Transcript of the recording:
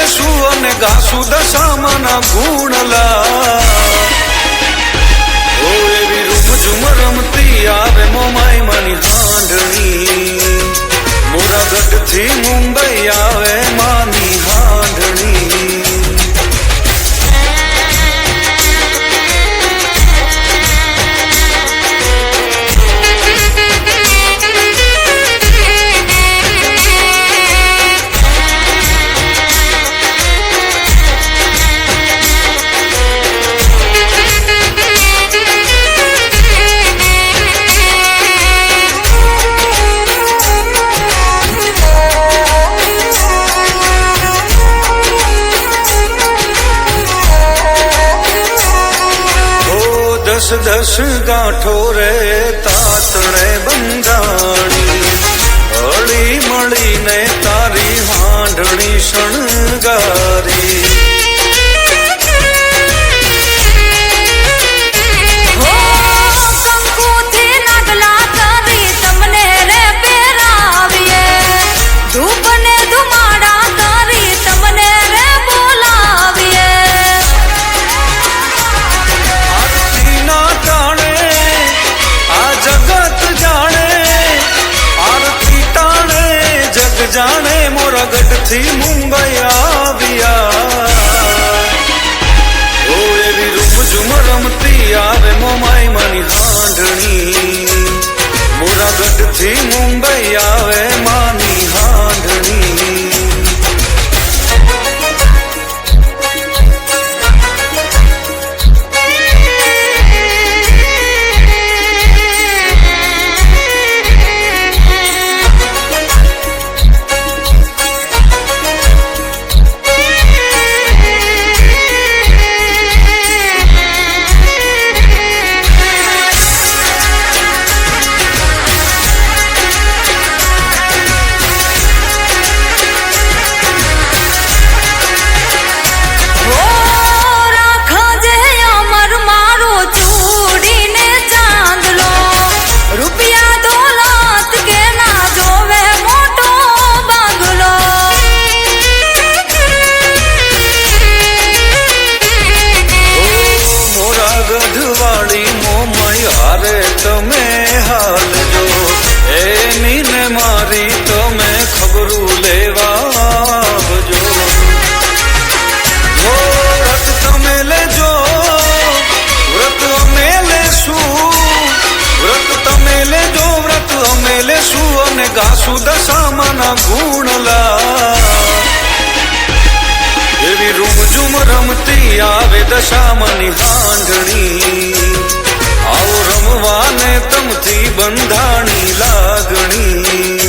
લેશું અને ગાશું દશામાના ગુણલા. ઓ એવી રૂમઝુમ રમતી આવે મોમાઈ માની હાંડણી, મોરાગઢથી મુંબઈ આવે માની હાંડણી. દસ દસ ગાંઠો રે તાતણે બંધાણી, હળી મળીને તારી હાંડણી શણગારી. જાણે મોરાગઢથી મુંબઈ આવ્યા. ઓ એવી રૂમઝુમ રમતી આવે મોમાઈ માની હાંડણી, મોરાગઢથી મુંબઈ આવે માની હાંડણી. તમે હાલજો એની ને મારી તમે ખબરું લેવા આવજો. વ્રત તમે લેજો, વ્રત અમે લેશું, વ્રત તમે લેજો, વ્રત અમે લેશું અને ગાશું દશામાના ગુણલા. એવી રૂમઝુમ રમતી આવે દશામાની હાંડણી, આવો રમવાને તમથી બંધાણી લાગણી.